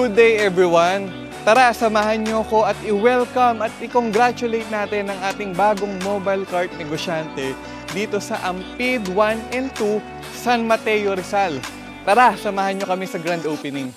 Good day everyone! Tara, samahan niyo ko at i-welcome at i-congratulate natin ang ating bagong mobile cart negosyante dito sa Ampid 1 and 2, San Mateo, Rizal. Tara, samahan niyo kami sa grand opening.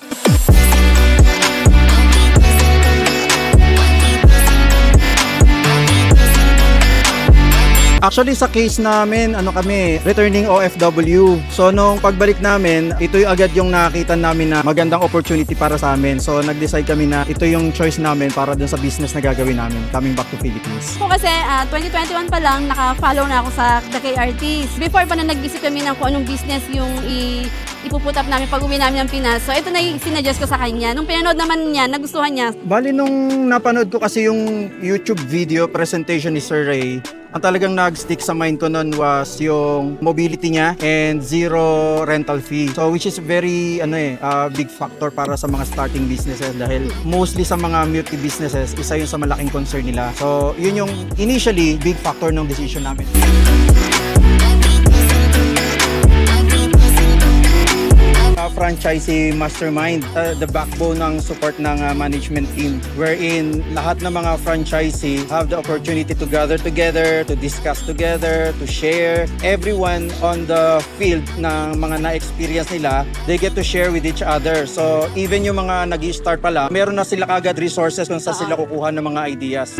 Actually sa case namin, kami, returning OFW. So nung pagbalik namin, ito yung agad yung nakita namin na magandang opportunity para sa amin. So nag-decide kami na ito yung choice namin para dun sa business na gagawin namin, coming back to Philippines. Po kasi 2021 pa lang, naka-follow na ako sa The KRTs. Before pa na nag-isip kami ng kung anong business yung ipuput up namin pag uwi namin ng Pinas. So ito na yung sinuggest ko sa kanya. Nung pinanood naman niya, nagustuhan niya. Bali nung napanood ko kasi yung YouTube video presentation ni Sir Ray, ang talagang nag-stick sa mind ko nun was yung mobility niya and zero rental fee. So which is very big factor para sa mga starting businesses dahil mostly sa mga multi businesses, isa yun sa malaking concern nila. So yun yung initially big factor ng decision namin. Franchisee mastermind, the backbone ng support ng management team wherein lahat ng mga franchisee have the opportunity to gather together, to discuss together, to share. Everyone on the field ng mga na-experience nila, they get to share with each other. So even yung mga nag-i-start pa lang, meron na sila kagad resources kung saan sila kukuha ng mga ideas.